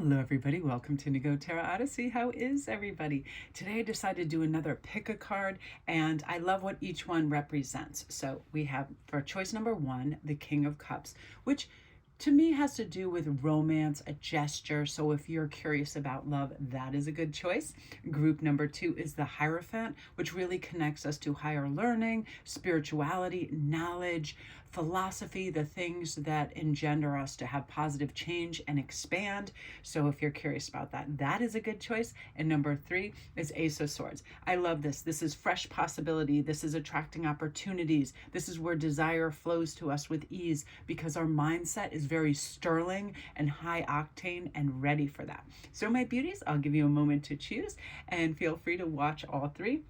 Hello everybody, welcome to Indigo Tarot Odyssey. How is everybody? Today I decided to do another pick a card, and I love what each one represents. So we have for choice number one, the King of Cups, which to me has to do with romance, a gesture. So if you're curious about love, that is a good choice. Group number two is the Hierophant, which really connects us to higher learning, spirituality, knowledge, philosophy, the things that engender us to have positive change and expand. So if you're curious about that, that is a good choice. And number three is Ace of Swords. I love this. This is fresh possibility. This is attracting opportunities. This is where desire flows to us with ease because our mindset is very sterling and high octane and ready for that. So my beauties, I'll give you a moment to choose and feel free to watch all three.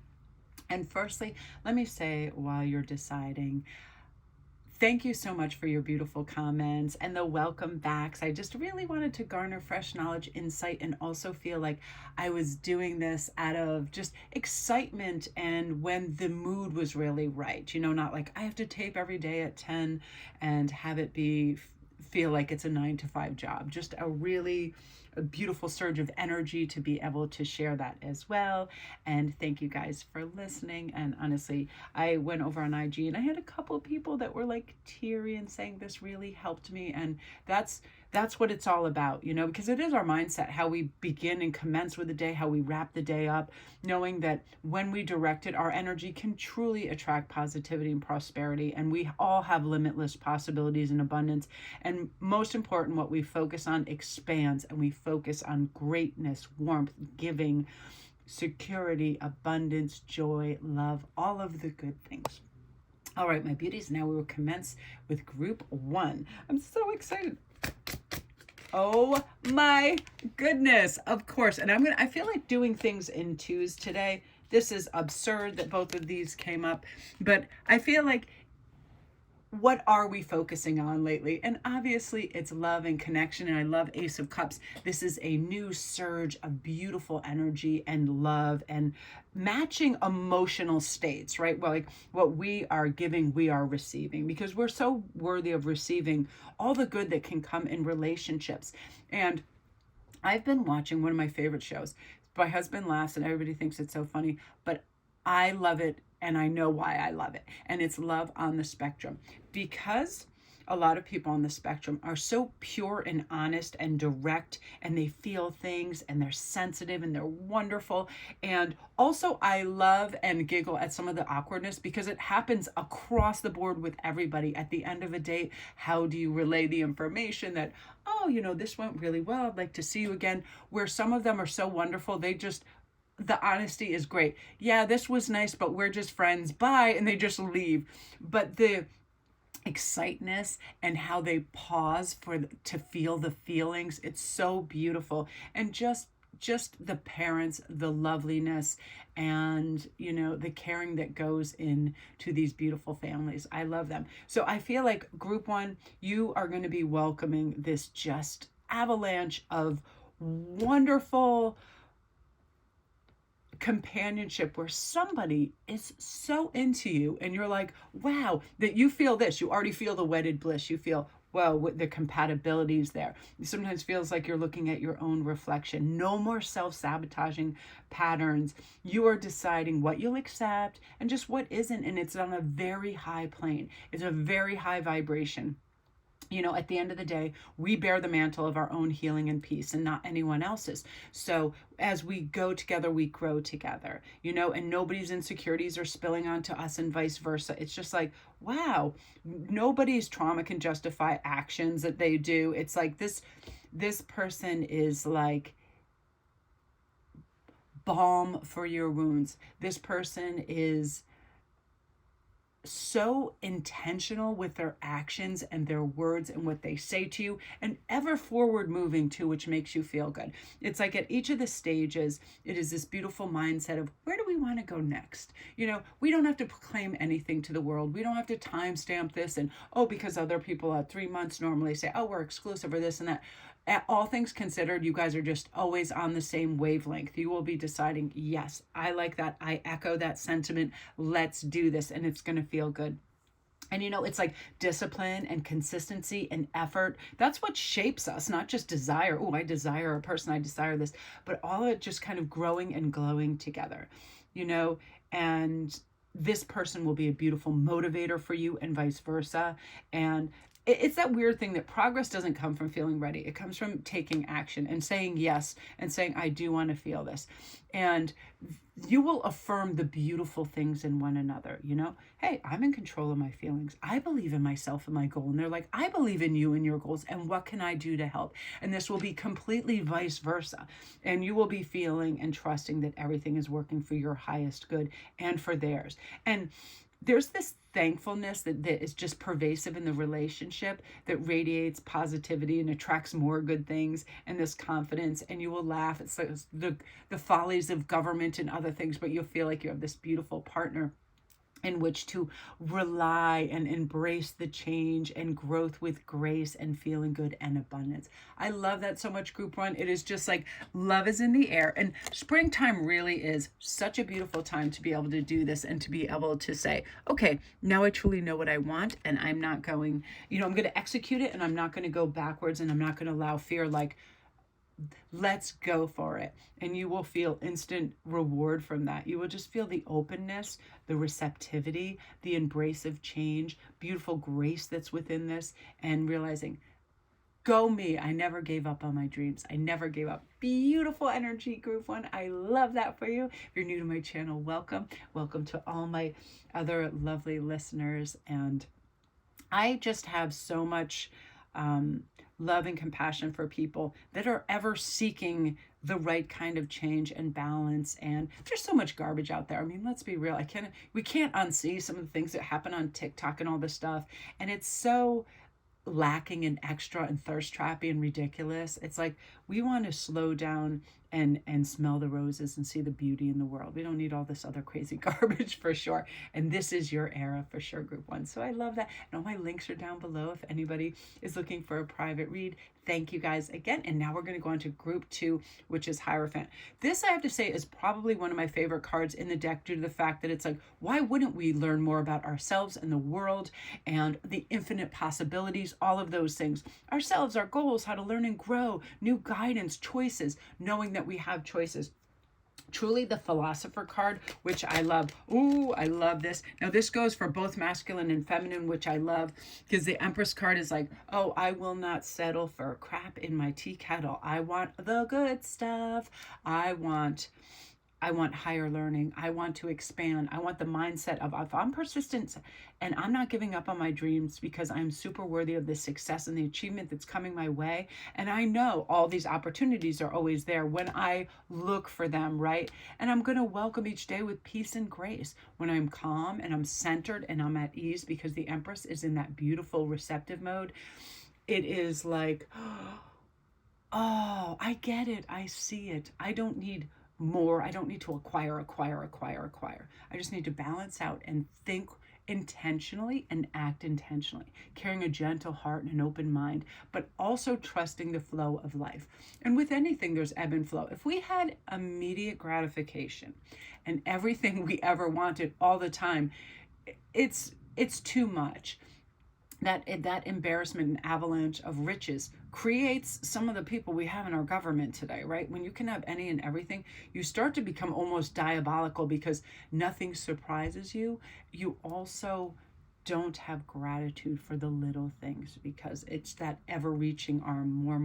And firstly, let me say while you're deciding, thank you so much for your beautiful comments and the welcome backs. I just really wanted to garner fresh knowledge, insight, and also feel like I was doing this out of just excitement and when the mood was really right. You know, not like I have to tape every day at 10 and have it feel like it's a 9 to 5 job. Just a beautiful surge of energy to be able to share that as well. And thank you guys for listening. And honestly, I went over on IG and I had a couple of people that were like teary and saying this really helped me. And that's what it's all about, you know, because it is our mindset, how we begin and commence with the day, how we wrap the day up, knowing that when we direct it, our energy can truly attract positivity and prosperity. And we all have limitless possibilities and abundance. And most important, what we focus on expands, and we focus on greatness, warmth, giving, security, abundance, joy, love, all of the good things. All right, my beauties, now we will commence with group one. I'm so excited. Oh my goodness, of course. And I feel like doing things in twos today. This is absurd that both of these came up, but I feel like what are we focusing on lately? And obviously it's love and connection. And I love Ace of Cups. This is a new surge of beautiful energy and love and matching emotional states, right? Well, like what we are giving, we are receiving because we're so worthy of receiving all the good that can come in relationships. And I've been watching one of my favorite shows. My husband laughs and everybody thinks it's so funny, but I love it and I know why I love it. And it's Love on the Spectrum. Because a lot of people on the spectrum are so pure and honest and direct, and they feel things and they're sensitive and they're wonderful. And also I love and giggle at some of the awkwardness because it happens across the board with everybody. At the end of a date, how do you relay the information that, oh, you know, this went really well, I'd like to see you again, where some of them are so wonderful, the honesty is great. Yeah, this was nice, but we're just friends. Bye. And they just leave. But the excitenedness and how they pause to feel the feelings, it's so beautiful. And just the parents, the loveliness, and you know, the caring that goes into these beautiful families. I love them. So I feel like group one, you are going to be welcoming this just avalanche of wonderful companionship where somebody is so into you and you're like, wow, that you feel this, you already feel the wedded bliss, you feel, well, with the compatibilities there. It sometimes feels like you're looking at your own reflection. No more self-sabotaging patterns. You are deciding what you'll accept and just what isn't, and it's on a very high plane. It's a very high vibration. You know, at the end of the day, we bear the mantle of our own healing and peace and not anyone else's. So as we go together, we grow together, you know, and nobody's insecurities are spilling onto us and vice versa. It's just like, wow, nobody's trauma can justify actions that they do. It's like this person is like balm for your wounds. This person is so intentional with their actions and their words and what they say to you, and ever forward moving too, which makes you feel good. It's like at each of the stages, it is this beautiful mindset of where do we want to go next? You know, we don't have to proclaim anything to the world. We don't have to timestamp this and, oh, because other people at 3 months normally say, oh, we're exclusive or this and that. All things considered, you guys are just always on the same wavelength. You will be deciding, yes, I like that. I echo that sentiment. Let's do this. And it's going to feel good. And it's like discipline and consistency and effort. That's what shapes us, not just desire. Oh, I desire a person, I desire this, but all it just kind of growing and glowing together, you know, and this person will be a beautiful motivator for you and vice versa. And it's that weird thing that progress doesn't come from feeling ready. It comes from taking action and saying yes and saying, I do want to feel this. And you will affirm the beautiful things in one another. Hey, I'm in control of my feelings. I believe in myself and my goal. And they're like, I believe in you and your goals. And what can I do to help? And this will be completely vice versa. And you will be feeling and trusting that everything is working for your highest good and for theirs. And there's this thankfulness that is just pervasive in the relationship, that radiates positivity and attracts more good things, and this confidence. And you will laugh. It's like the follies of government and other things, but you'll feel like you have this beautiful partner in which to rely and embrace the change and growth with grace and feeling good and abundance. I love that so much, Group 1. It is just like love is in the air. And springtime really is such a beautiful time to be able to do this and to be able to say, okay, now I truly know what I want, and I'm not going, I'm going to execute it, and I'm not going to go backwards, and I'm not going to allow fear. Like, let's go for it. And you will feel instant reward from that. You will just feel the openness, the receptivity, the embrace of change, beautiful grace that's within this, and realizing, go me. I never gave up on my dreams. I never gave up. Beautiful energy, Group 1. I love that for you. If you're new to my channel, welcome. Welcome to all my other lovely listeners. And I just have so much love and compassion for people that are ever seeking the right kind of change and balance. And there's so much garbage out there. I mean, let's be real. We can't unsee some of the things that happen on TikTok and all this stuff. And it's so lacking and extra and thirst trappy and ridiculous. It's like, we want to slow down and smell the roses and see the beauty in the world. We don't need all this other crazy garbage, for sure. And this is your era for sure, Group 1. So I love that. And all my links are down below if anybody is looking for a private read. Thank you guys again. And now we're going to go on to Group 2, which is Hierophant. This, I have to say, is probably one of my favorite cards in the deck, due to the fact that it's like, why wouldn't we learn more about ourselves and the world and the infinite possibilities, all of those things, ourselves, our goals, how to learn and grow, new guidance, choices, knowing that we have choices. Truly the Philosopher card, which I love. Ooh, I love this. Now this goes for both masculine and feminine, which I love, because the Empress card is like, oh, I will not settle for crap in my tea kettle. I want the good stuff. I want higher learning. I want to expand. I want the mindset of, if I'm persistent and I'm not giving up on my dreams, because I'm super worthy of the success and the achievement that's coming my way. And I know all these opportunities are always there when I look for them, right? And I'm going to welcome each day with peace and grace when I'm calm and I'm centered and I'm at ease, because the Empress is in that beautiful receptive mode. It is like, oh, I get it. I see it. I don't need more. I don't need to acquire. I just need to balance out and think intentionally and act intentionally, carrying a gentle heart and an open mind, but also trusting the flow of life. And with anything, there's ebb and flow. If we had immediate gratification and everything we ever wanted all the time, it's too much. That embarrassment and avalanche of riches creates some of the people we have in our government today, right? When you can have any and everything, you start to become almost diabolical, because nothing surprises you. You also don't have gratitude for the little things, because it's that ever-reaching arm, more,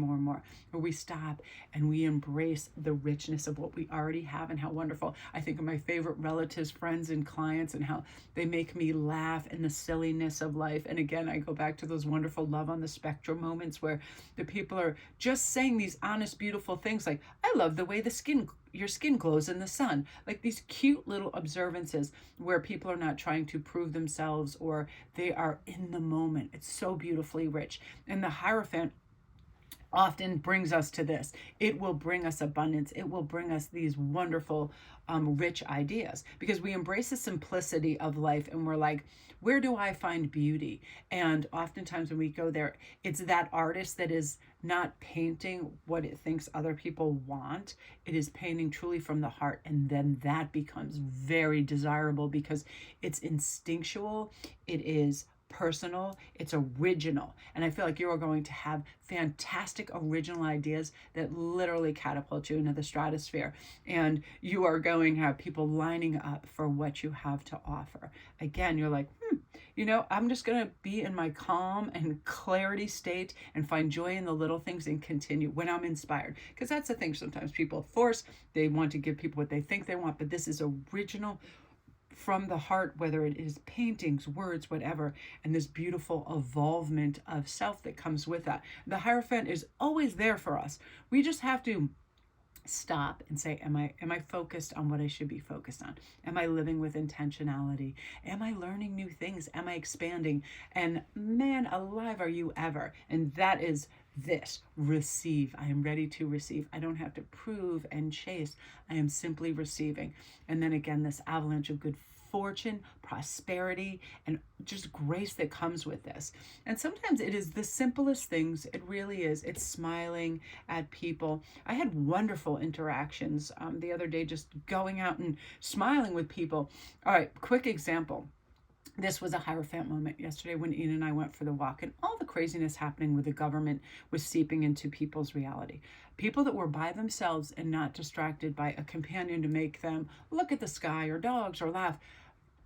where we stop and we embrace the richness of what we already have and how wonderful. I think of my favorite relatives, friends, and clients, and how they make me laugh, and the silliness of life. And again, I go back to those wonderful love on the spectrum moments where the people are just saying these honest, beautiful things like, I love the way your skin glows in the sun. Like these cute little observances where people are not trying to prove themselves, or they are in the moment. It's so beautifully rich. And the Hierophant often brings us to this. It will bring us abundance. It will bring us these wonderful, rich ideas, because we embrace the simplicity of life, and we're like, where do I find beauty? And oftentimes when we go there, it's that artist that is not painting what it thinks other people want. It is painting truly from the heart. And then that becomes very desirable, because it's instinctual. It is personal, it's original. And I feel like you are going to have fantastic original ideas that literally catapult you into the stratosphere. And you are going to have people lining up for what you have to offer. Again, you're like, I'm just going to be in my calm and clarity state and find joy in the little things and continue when I'm inspired. Because that's the thing, sometimes people force, they want to give people what they think they want, but this is original from the heart, whether it is paintings, words, whatever, and this beautiful evolvement of self that comes with that. The Hierophant is always there for us. We just have to stop and say, am I focused on what I should be focused on? Am I living with intentionality? Am I learning new things? Am I expanding? And man alive, are you ever? And that is this: receive. I am ready to receive. I don't have to prove and chase. I am simply receiving. And then again, this avalanche of good fortune, prosperity, and just grace that comes with this. And sometimes it is the simplest things. It really is. It's smiling at people. I had wonderful interactions the other day, just going out and smiling with people. All right, quick example. This was a Hierophant moment yesterday when Ian and I went for the walk, and all the craziness happening with the government was seeping into people's reality. People that were by themselves and not distracted by a companion to make them look at the sky or dogs or laugh.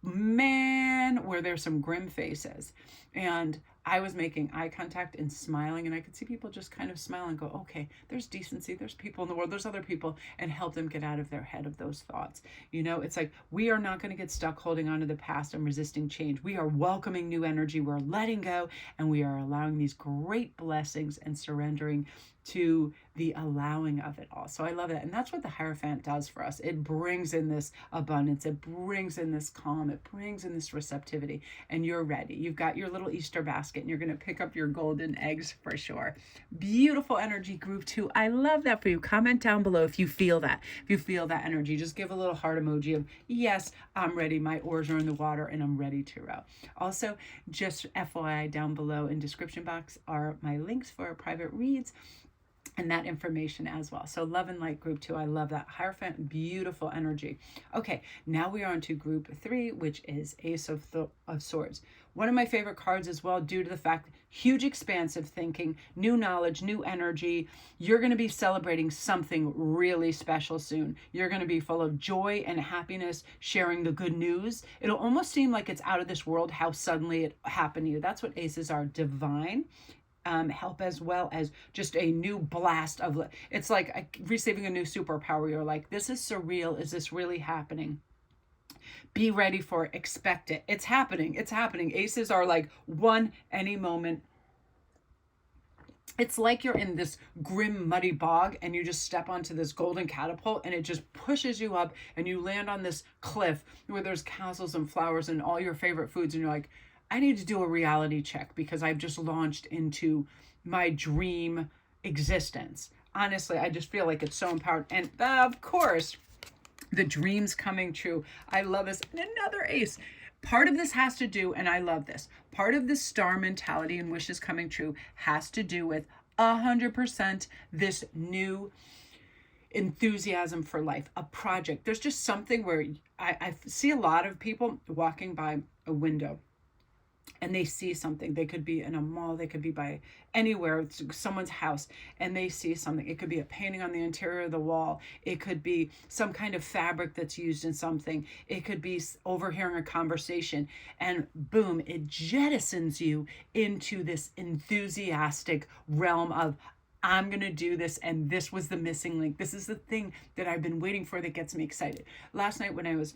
Man, were there some grim faces. And I was making eye contact and smiling, and I could see people just kind of smile and go, okay, there's decency, there's people in the world, there's other people, and help them get out of their head of those thoughts. It's like we are not going to get stuck holding on to the past and resisting change. We are welcoming new energy, we're letting go, and we are allowing these great blessings and surrendering to the allowing of it all. So I love it. And that's what the Hierophant does for us. It brings in this abundance. It brings in this calm. It brings in this receptivity. And you're ready. You've got your little Easter basket and you're going to pick up your golden eggs for sure. Beautiful energy, group 2. I love that for you. Comment down below if you feel that. If you feel that energy, just give a little heart emoji of, yes, I'm ready. My oars are in the water and I'm ready to row. Also, just FYI, down below in description box are my links for private reads and that information as well. So love and light, group 2. I love that. Hierophant, beautiful energy. Okay, now we are on to group 3, which is Ace of Swords. One of my favorite cards as well, due to the fact, huge expansive thinking, new knowledge, new energy. You're going to be celebrating something really special soon. You're going to be full of joy and happiness, sharing the good news. It'll almost seem like it's out of this world how suddenly it happened to you. That's what aces are, divine. Help, as well as just a new blast of, it's like receiving a new superpower. You're like, this is surreal. Is this really happening? Be ready for it. Expect it. It's happening. It's happening. Aces are like one any moment. It's like you're in this grim, muddy bog and you just step onto this golden catapult and it just pushes you up and you land on this cliff where there's castles and flowers and all your favorite foods. And you're like, I need to do a reality check because I've just launched into my dream existence. Honestly, I just feel like it's so empowered. And of course, the dreams coming true. I love this. And another ace. Part of this has to do, and I love this, part of this star mentality and wishes coming true has to do with 100% this new enthusiasm for life, a project. There's just something where I see a lot of people walking by a window and they see something. They could be in a mall, they could be by anywhere, it's someone's house, and they see something. It could be a painting on the interior of the wall. It could be some kind of fabric that's used in something. It could be overhearing a conversation, and boom, it jettisons you into this enthusiastic realm of, I'm going to do this, and this was the missing link. This is the thing that I've been waiting for that gets me excited. Last night when I was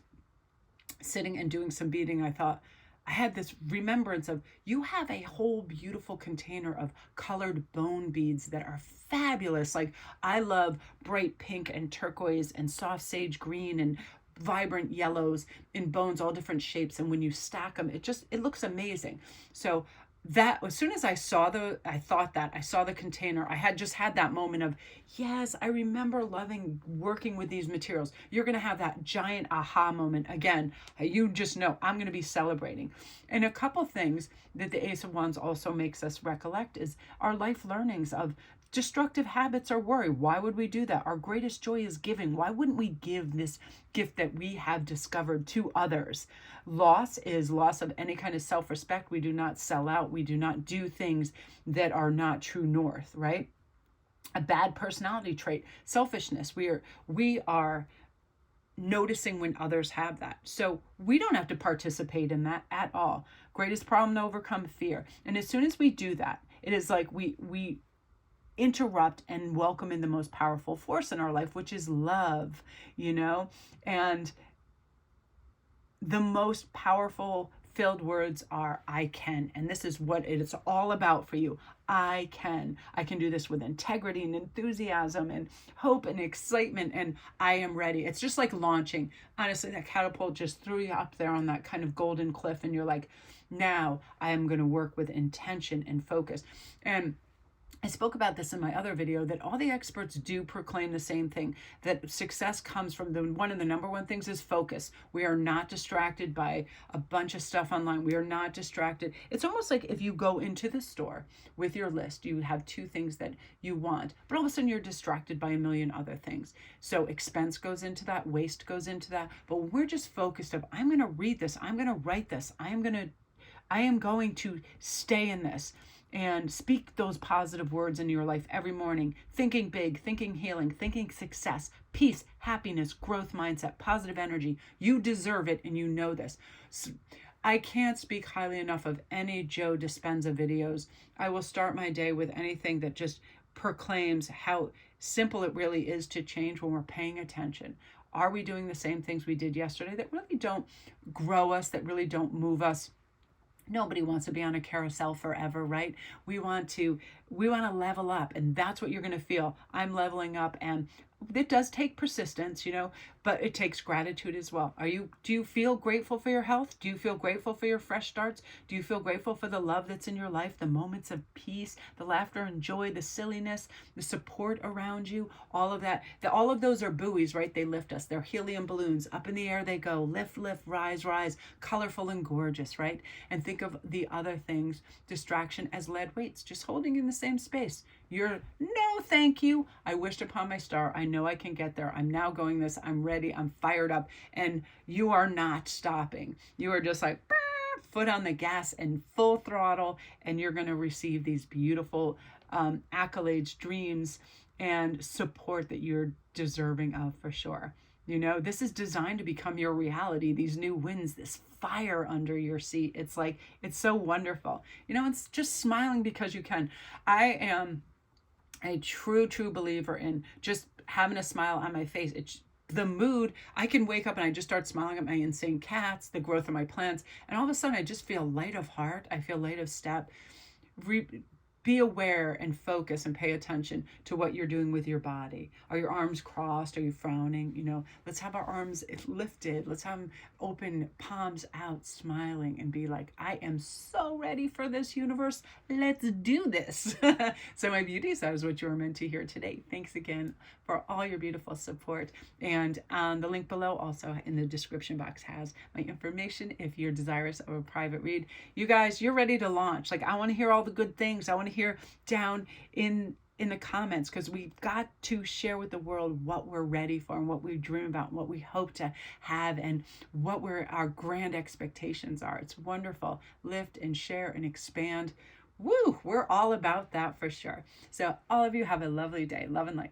sitting and doing some beading, I thought, I had this remembrance of, you have a whole beautiful container of colored bone beads that are fabulous. Like, I love bright pink and turquoise and soft sage green and vibrant yellows in bones, all different shapes. And when you stack them, it looks amazing. So that, as soon as I saw I saw the container, I had that moment of, yes, I remember loving working with these materials. You're going to have that giant aha moment again. You just know I'm going to be celebrating. And a couple things that the Ace of Wands also makes us recollect is our life learnings of Destructive habits are worry. Why would we do that? Our greatest joy is giving. Why wouldn't we give this gift that we have discovered to others? Loss is loss of any kind of self-respect. We do not sell out. We do not do things that are not true north, right? A bad personality trait, selfishness. We are noticing when others have that. So we don't have to participate in that at all. Greatest problem to overcome, fear. And as soon as we do that, it is like we interrupt and welcome in the most powerful force in our life, which is love, and the most powerful filled words are I can. And this is what it is all about for you. I can do this with integrity and enthusiasm and hope and excitement, and I am ready. It's just like launching. Honestly, that catapult just threw you up there on that kind of golden cliff, and you're like, now I am going to work with intention and focus. And I spoke about this in my other video, that all the experts do proclaim the same thing, that success comes from one of the number one things is focus. We are not distracted by a bunch of stuff online. We are not distracted. It's almost like if you go into the store with your list, you have two things that you want, but all of a sudden you're distracted by a million other things. So expense goes into that, waste goes into that, but we're just focused of, I'm going to read this, I'm going to write this, I am going to stay in this. And speak those positive words into your life every morning. Thinking big, thinking healing, thinking success, peace, happiness, growth mindset, positive energy. You deserve it, and you know this. So I can't speak highly enough of any Joe Dispenza videos. I will start my day with anything that just proclaims how simple it really is to change when we're paying attention. Are we doing the same things we did yesterday that really don't grow us, that really don't move us? Nobody wants to be on a carousel forever, right? We want to level up, and that's what you're going to feel. I'm leveling up, and it does take persistence, but it takes gratitude as well. Do you feel grateful for your health? Do you feel grateful for your fresh starts? Do you feel grateful for the love that's in your life, the moments of peace, the laughter and joy, the silliness, the support around you, all of that? All of those are buoys, right? They lift us. They're helium balloons. Up in the air they go. Lift, lift, rise, rise. Colorful and gorgeous, right? And think of the other things, distraction, as lead weights, just holding in the same space. No, thank you. I wished upon my star. I know I can get there. I'm now going this. I'm ready. I'm fired up. And you are not stopping. You are just like, foot on the gas and full throttle. And you're going to receive these beautiful accolades, dreams, and support that you're deserving of for sure. This is designed to become your reality. These new wins, this fire under your seat. It's like, it's so wonderful. It's just smiling because you can. I am a true believer in just having a smile on my face. It's the mood. I can wake up and I just start smiling at my insane cats, the growth of my plants, and all of a sudden I just feel light of heart. I feel light of step. Be aware and focus and pay attention to what you're doing with your body. Are your arms crossed? Are you frowning? Let's have our arms lifted. Let's have them open, palms out, smiling, and be like, I am so ready for this, universe. Let's do this. So my beauties, that is what you were meant to hear today. Thanks again for all your beautiful support. And the link below, also in the description box, has my information if you're desirous of a private read. You guys, you're ready to launch. Like, I want to hear all the good things. I want to hear down in the comments, because we've got to share with the world what we're ready for and what we dream about and what we hope to have and what our grand expectations are. It's wonderful. Lift and share and expand. Woo! We're all about that for sure. So all of you have a lovely day. Love and light.